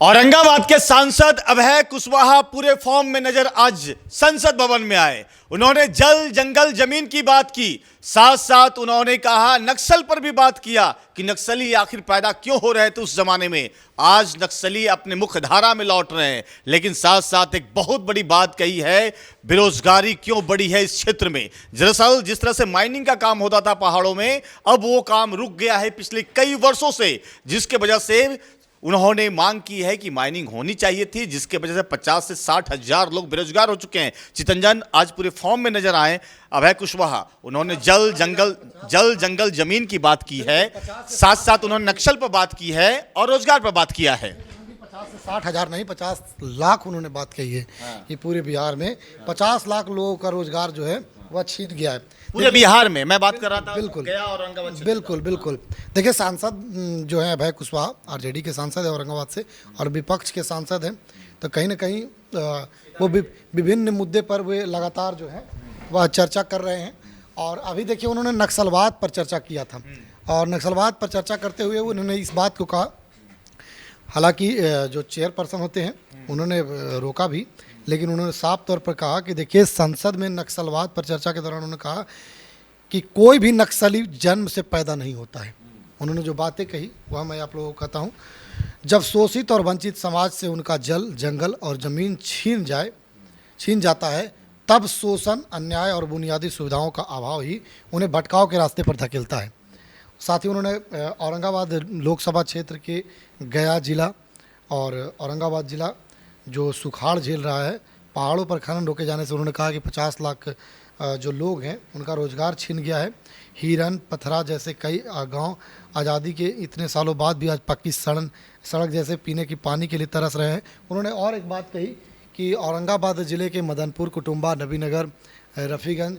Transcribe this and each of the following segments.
औरंगाबाद के सांसद अभय कुशवाहा पूरे फॉर्म में नजर आज संसद भवन में आए। उन्होंने जल जंगल जमीन की बात की, साथ साथ उन्होंने कहा नक्सल पर भी बात किया कि नक्सली आखिर पैदा क्यों हो रहे थे उस जमाने में। आज नक्सली अपने मुख्य धारा में लौट रहे हैं, लेकिन साथ साथ एक बहुत बड़ी बात कही है, बेरोजगारी क्यों बढ़ी है इस क्षेत्र में। दरअसल जिस तरह से माइनिंग का काम होता था पहाड़ों में, अब वो काम रुक गया है पिछले कई वर्षों से, जिसके वजह से उन्होंने मांग की है कि माइनिंग होनी चाहिए थी, जिसके वजह से 50 से 60 हजार लोग बेरोजगार हो चुके हैं। चितरंजन आज पूरे फॉर्म में नजर आए अभय कुशवाहा। उन्होंने जल जंगल जमीन की बात की है, साथ साथ उन्होंने नक्सल पर बात की है और रोजगार पर बात किया है। 50 से 60 हजार नहीं, 50 लाख उन्होंने बात कही है कि पूरे बिहार में 50 लाख लोगों का रोजगार जो है वह छीन गया है पूरे बिहार में। मैं बात कर रहा था बिल्कुल गया और औरंगाबाद। बिल्कुल देखिए, सांसद जो है अभय कुशवाहा आरजेडी के सांसद है औरंगाबाद से, और विपक्ष के सांसद हैं, तो कहीं ना कहीं वो विभिन्न मुद्दे पर वे लगातार जो है वह चर्चा कर रहे हैं। और अभी देखिए, उन्होंने नक्सलवाद पर चर्चा किया था, और नक्सलवाद पर चर्चा करते हुए उन्होंने इस बात को कहा, हालांकि जो चेयरपर्सन होते हैं उन्होंने रोका भी, लेकिन उन्होंने साफ तौर पर कहा कि देखिए, संसद में नक्सलवाद पर चर्चा के दौरान उन्होंने कहा कि कोई भी नक्सली जन्म से पैदा नहीं होता है। उन्होंने जो बातें कही वह मैं आप लोगों को कहता हूँ। जब शोषित और वंचित समाज से उनका जल जंगल और ज़मीन छीन जाता है, तब शोषण, अन्याय और बुनियादी सुविधाओं का अभाव ही उन्हें भटकाव के रास्ते पर धकेलता है। साथ ही उन्होंने औरंगाबाद लोकसभा क्षेत्र के गया जिला और औरंगाबाद जिला जो सुखाड़ झेल रहा है, पहाड़ों पर खनन रोके जाने से उन्होंने कहा कि 50 लाख जो लोग हैं उनका रोज़गार छिन गया है। हिरन पथरा जैसे कई गांव आज़ादी के इतने सालों बाद भी आज पक्की सड़क जैसे पीने की पानी के लिए तरस रहे हैं। उन्होंने और एक बात कही कि औरंगाबाद ज़िले के मदनपुर, कुटुम्बा, नबीनगर, रफ़ीगंज,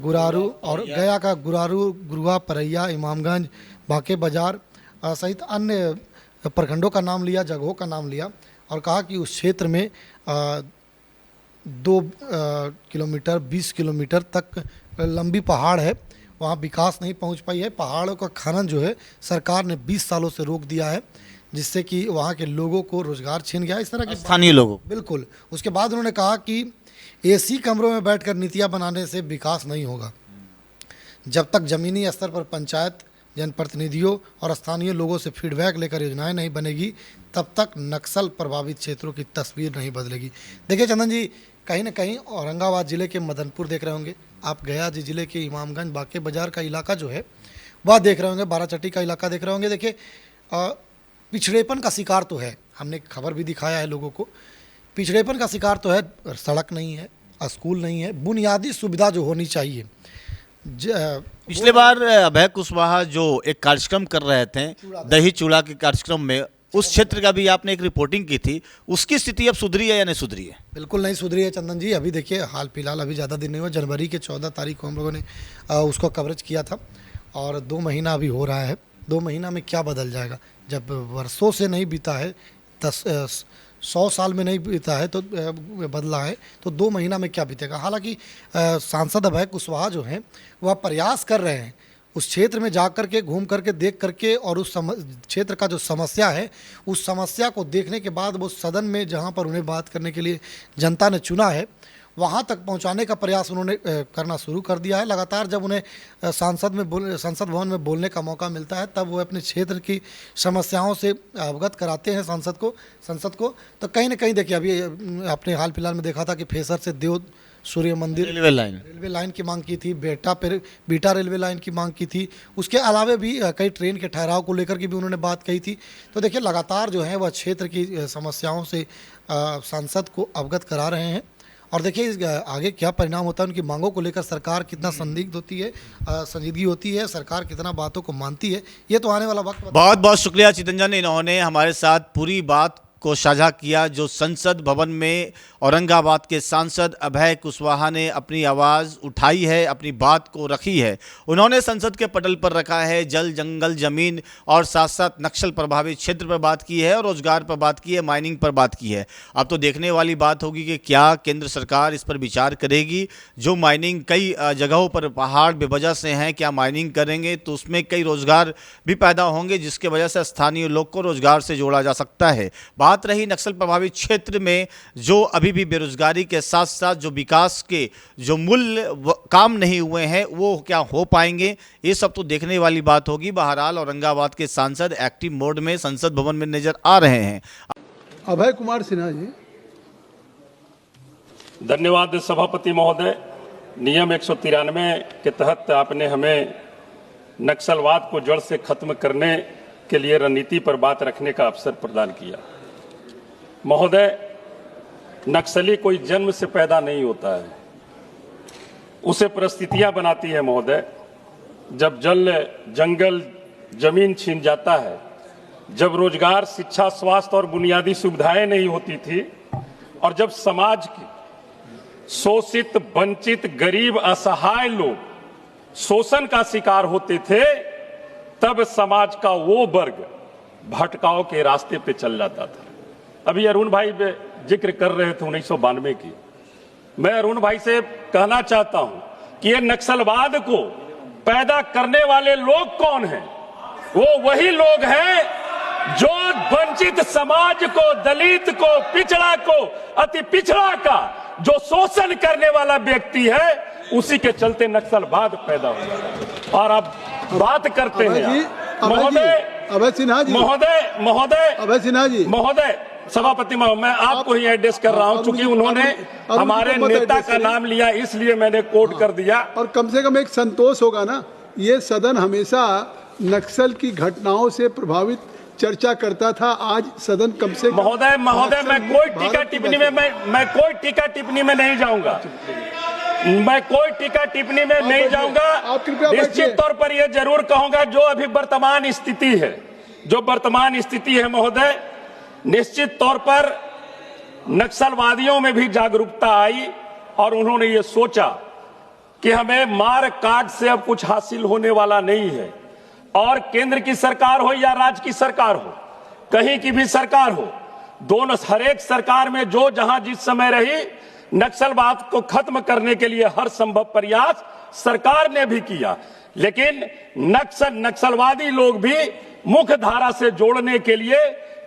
गुरारू और गया का गुरारू, गुरुआ, परैया, इमामगंज, बांके बाजार सहित अन्य प्रखंडों का नाम लिया, जगहों का नाम लिया, और कहा कि उस क्षेत्र में 2 किलोमीटर 20 किलोमीटर तक लंबी पहाड़ है, वहाँ विकास नहीं पहुँच पाई है। पहाड़ों का खनन जो है सरकार ने 20 सालों से रोक दिया है, जिससे कि वहाँ के लोगों को रोज़गार छिन गया, इस तरह के स्थानीय लोगों। बिल्कुल। उसके बाद उन्होंने कहा कि एसी कमरों में बैठकर नीतियाँ बनाने से विकास नहीं होगा। जब तक ज़मीनी स्तर पर पंचायत, जनप्रतिनिधियों और स्थानीय लोगों से फीडबैक लेकर योजनाएं नहीं बनेगी, तब तक नक्सल प्रभावित क्षेत्रों की तस्वीर नहीं बदलेगी। देखिए चंदन जी, कहीं ना कहीं औरंगाबाद ज़िले के मदनपुर देख रहे होंगे आप, गया ज़िले के इमामगंज, बांके बाजार का इलाका जो है वह देख रहे होंगे, बाराचट्टी का इलाका देख रहे होंगे। देखिए, पिछड़ेपन का शिकार तो है, हमने खबर भी दिखाया है लोगों को, पिछड़ेपन का शिकार तो है। सड़क नहीं है, स्कूल नहीं है, बुनियादी सुविधा जो होनी चाहिए। पिछले बार अभय कुशवाहा जो एक कार्यक्रम कर रहे थे, दही चूड़ा के कार्यक्रम में, उस क्षेत्र का भी आपने एक रिपोर्टिंग की थी, उसकी स्थिति अब सुधरी है या नहीं सुधरी है? बिल्कुल नहीं सुधरी है चंदन जी। अभी देखिए, हाल फिलहाल अभी ज़्यादा दिन नहीं हुआ, जनवरी के 14 तारीख को हम लोगों ने उसको कवरेज किया था, और 2 महीना अभी हो रहा है। 2 महीना में क्या बदल जाएगा? जब वर्षों से नहीं बीता है, 100 साल में नहीं बीता है तो बदला है, तो 2 महीना में क्या बीतेगा? हालांकि सांसद अभय कुशवाहा जो हैं वह प्रयास कर रहे हैं उस क्षेत्र में जा कर के, घूम करके, देख करके, और उस क्षेत्र का जो समस्या है उस समस्या को देखने के बाद वो सदन में जहां पर उन्हें बात करने के लिए जनता ने चुना है वहां तक पहुंचाने का प्रयास उन्होंने करना शुरू कर दिया है। लगातार जब उन्हें संसद भवन में बोलने का मौका मिलता है, तब वो अपने क्षेत्र की समस्याओं से अवगत कराते हैं संसद को। तो कहीं ना कहीं देखिए, अभी आपने हाल फिलहाल में देखा था कि फेसर से देव सूर्य मंदिर रेलवे लाइन की मांग की थी, बीटा रेलवे लाइन की मांग की थी, उसके अलावे भी कई ट्रेन के ठहराव को लेकर के भी उन्होंने बात कही थी। तो देखिए, लगातार जो है वह क्षेत्र की समस्याओं से सांसद को अवगत करा रहे हैं, और देखिए आगे क्या परिणाम होता है उनकी मांगों को लेकर। सरकार कितना संदिग्ध होती है, संजीदगी होती है, सरकार कितना बातों को मानती है, ये तो आने वाला वक्त। बहुत बहुत शुक्रिया चितरंजन, इन्होंने हमारे साथ पूरी बात को साझा किया जो संसद भवन में औरंगाबाद के सांसद अभय कुशवाहा ने अपनी आवाज़ उठाई है, अपनी बात को रखी है। उन्होंने संसद के पटल पर रखा है जल जंगल जमीन, और साथ साथ नक्सल प्रभावित क्षेत्र पर बात की है, और रोजगार पर बात की है, माइनिंग पर बात की है। अब तो देखने वाली बात होगी कि क्या केंद्र सरकार इस पर विचार करेगी। जो माइनिंग कई जगहों पर पहाड़ बेवजह से हैं, क्या माइनिंग करेंगे तो उसमें कई रोजगार भी पैदा होंगे, जिसके वजह से स्थानीय लोग को रोजगार से जोड़ा जा सकता है। बात रही नक्सल प्रभावित क्षेत्र में जो अभी भी बेरोजगारी के साथ साथ जो विकास के जो मूल काम नहीं हुए हैं वो क्या हो पाएंगे, ये सब तो देखने वाली बात होगी। बहरहाल औरंगाबाद के सांसद एक्टिव मोड में संसद भवन में नजर आ रहे हैं। अभय कुमार सिन्हा जी। धन्यवाद सभापति महोदय। नियम 193 के तहत आपने हमें नक्सलवाद को जड़ से खत्म करने के लिए रणनीति पर बात रखने का अवसर प्रदान किया। महोदय, नक्सली कोई जन्म से पैदा नहीं होता है, उसे परिस्थितियां बनाती है महोदय। जब जंगल जमीन छीन जाता है, जब रोजगार, शिक्षा, स्वास्थ्य और बुनियादी सुविधाएं नहीं होती थी, और जब समाज के शोषित, वंचित, गरीब, असहाय लोग शोषण का शिकार होते थे, तब समाज का वो वर्ग भटकाव के रास्ते पे चल जाता था। अभी अरुण भाई जिक्र कर रहे थे 1992 की। मैं अरुण भाई से कहना चाहता हूं कि ये नक्सलवाद को पैदा करने वाले लोग कौन हैं? वो वही लोग हैं जो वंचित समाज को, दलित को, पिछड़ा को, अति पिछड़ा का जो शोषण करने वाला व्यक्ति है, उसी के चलते नक्सलवाद पैदा हुआ। और अब बात करते हैं महोदय, अभय सिन्हा जी, अभय सिन्हा जी, महोदय, सभापति महोदय, मैं आपको ही एड्रेस कर रहा हूं, चूंकि उन्होंने हमारे नेता का नाम लिया, इसलिए मैंने कोट कर दिया। और कम से कम एक संतोष होगा ना, ये सदन हमेशा नक्सल की घटनाओं से प्रभावित चर्चा करता था, आज सदन कम से महोदय मैं कोई टीका टिप्पणी में मैं कोई टीका टिप्पणी में नहीं जाऊंगा, मैं कोई टीका टिप्पणी में नहीं जाऊंगा। निश्चित तौर पर यह जरूर कहूंगा, जो अभी वर्तमान स्थिति है महोदय, निश्चित तौर पर नक्सलवादियों में भी जागरूकता आई और उन्होंने ये सोचा कि हमें मार काट से अब कुछ हासिल होने वाला नहीं है, और केंद्र की सरकार हो या राज्य की सरकार हो, कहीं की भी सरकार हो, दोनों, हर एक सरकार में जो जहां जिस समय रही, नक्सलवाद को खत्म करने के लिए हर संभव प्रयास सरकार ने भी किया। लेकिन नक्सलवादी लोग भी मुख्य धारा से जोड़ने के लिए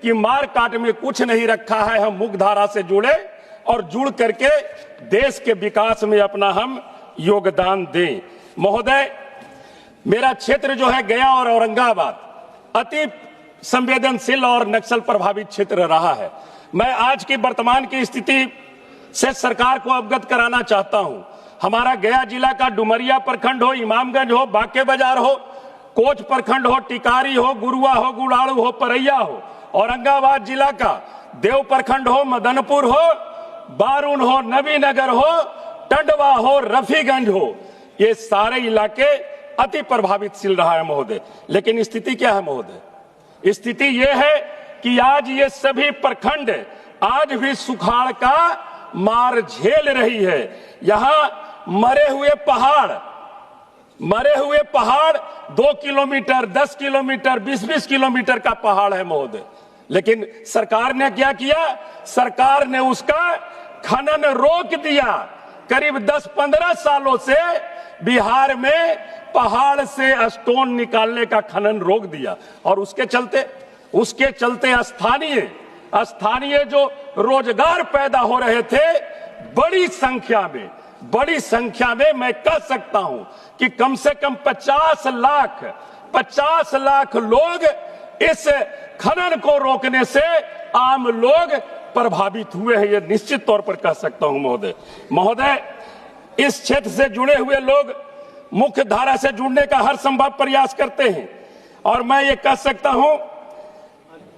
कि मार काट में कुछ नहीं रखा है, हम मुख्य धारा से जुड़े और जुड़ करके देश के विकास में अपना हम योगदान दें। महोदय, मेरा क्षेत्र जो है गया और औरंगाबाद अति संवेदनशील और नक्सल प्रभावित क्षेत्र रहा है। मैं आज की वर्तमान की स्थिति से सरकार को अवगत कराना चाहता हूं। हमारा गया जिला का डुमरिया प्रखंड हो, इमामगंज हो, बांके बाजार हो, कोच प्रखंड हो, टिकारी हो, गुरुआ हो, गुड़ाड़ू हो, परैया हो, औरंगाबाद जिला का देव प्रखंड हो, मदनपुर हो, बारून हो, नबीनगर हो, टंडवा हो, रफीगंज हो, ये सारे इलाके अति प्रभावितशील रहा है महोदय। लेकिन स्थिति क्या है महोदय? स्थिति यह है कि आज ये सभी प्रखंड आज भी सुखाड़ का मार झेल रही है। यहां मरे हुए पहाड़ 2 किलोमीटर, 10 किलोमीटर, 20-20 किलोमीटर का पहाड़ है महोदय। लेकिन सरकार ने क्या किया? सरकार ने उसका खनन रोक दिया। करीब 10-15 सालों से बिहार में पहाड़ से स्टोन निकालने का खनन रोक दिया, और उसके चलते स्थानीय जो रोजगार पैदा हो रहे थे, बड़ी संख्या में मैं कह सकता हूं कि कम से कम 50 लाख लोग इस खनन को रोकने से आम लोग प्रभावित हुए हैं। ये निश्चित तौर पर कह सकता हूं महोदय, इस क्षेत्र से जुड़े हुए लोग मुख्य धारा से जुड़ने का हर संभव प्रयास करते हैं, और मैं ये कह सकता हूं,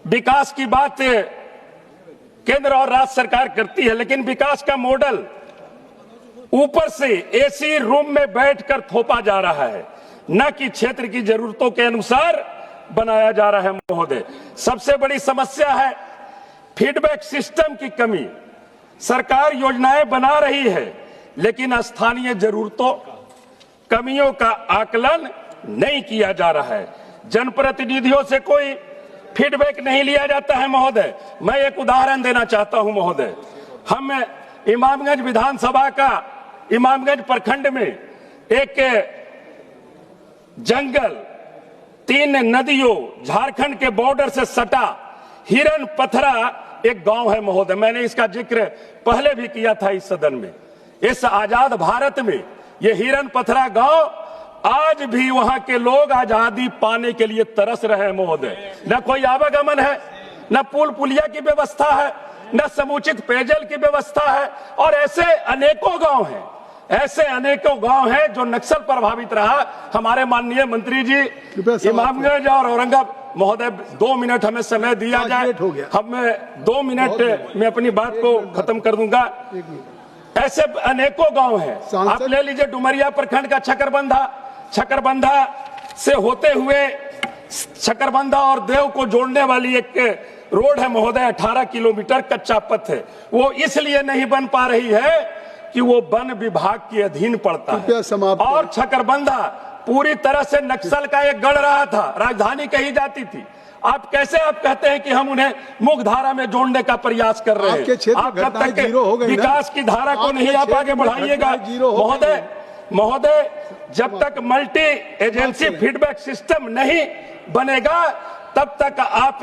विकास की बात केंद्र और राज्य सरकार करती है, लेकिन विकास का मॉडल ऊपर से एसी रूम में बैठकर थोपा जा रहा है, न कि क्षेत्र की जरूरतों के अनुसार बनाया जा रहा है महोदय। सबसे बड़ी समस्या है फीडबैक सिस्टम की कमी। सरकार योजनाएं बना रही है, लेकिन स्थानीय जरूरतों, कमियों का आकलन नहीं किया जा रहा है। जनप्रतिनिधियों से कोई फीडबैक नहीं लिया जाता है महोदय। मैं एक उदाहरण देना चाहता हूं महोदय। हम इमामगंज विधानसभा का इमामगंज प्रखंड में एक जंगल, 3 नदियों, झारखंड के बॉर्डर से सटा हिरन पथरा एक गांव है महोदय, मैंने इसका जिक्र पहले भी किया था इस सदन में। इस आजाद भारत में ये हिरन पथरा गांव आज भी वहां के लोग आजादी पाने के लिए तरस रहे हैं महोदय। न कोई आवागमन है, न पुल पुलिया की व्यवस्था है, न समुचित पेयजल की व्यवस्था है, और ऐसे अनेकों गांव हैं, ऐसे अनेकों गांव हैं जो नक्सल प्रभावित रहा। हमारे माननीय मंत्री जी इमामगंज और औरंगाबाद महोदय 2 मिनट हमें समय दिया जाए, हम 2 मिनट में अपनी बात को खत्म कर दूंगा। ऐसे अनेकों गांव हैं, आप ले लीजिए डुमरिया प्रखंड का छकरबंधा से होते हुए छकरबंधा और देव को जोड़ने वाली एक रोड है महोदय, 18 किलोमीटर कच्चा पथ है। वो इसलिए नहीं बन पा रही है कि वो वन विभाग के अधीन पड़ता है, और छकरबंधा पूरी तरह से नक्सल का एक गढ़ रहा था, राजधानी कही जाती थी। आप कहते हैं कि हम उन्हें मुख्य धारा में जोड़ने का प्रयास कर रहे हैं। आप जब तक विकास की धारा को नहीं आप आगे बढ़ाइएगा महोदय, जब तक मल्टी एजेंसी फीडबैक सिस्टम नहीं बनेगा तब तक आप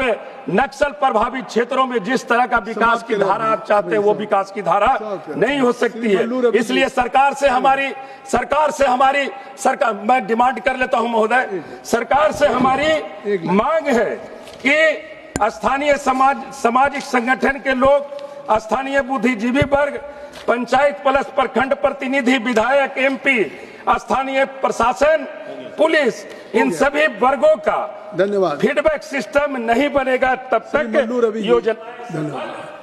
नक्सल प्रभावित क्षेत्रों में जिस तरह का विकास की धारा आप चाहते हैं वो विकास की धारा नहीं हो सकती है। इसलिए सरकार से हमारी मैं डिमांड कर लेता हूं महोदय, सरकार से हमारी मांग है कि स्थानीय सामाजिक संगठन के लोग, स्थानीय बुद्धिजीवी वर्ग, पंचायत प्लस प्रखंड प्रतिनिधि, विधायक, MP, स्थानीय प्रशासन, पुलिस, इन सभी वर्गों का धन्यवाद फीडबैक सिस्टम नहीं बनेगा तब तक योजना। धन्यवाद।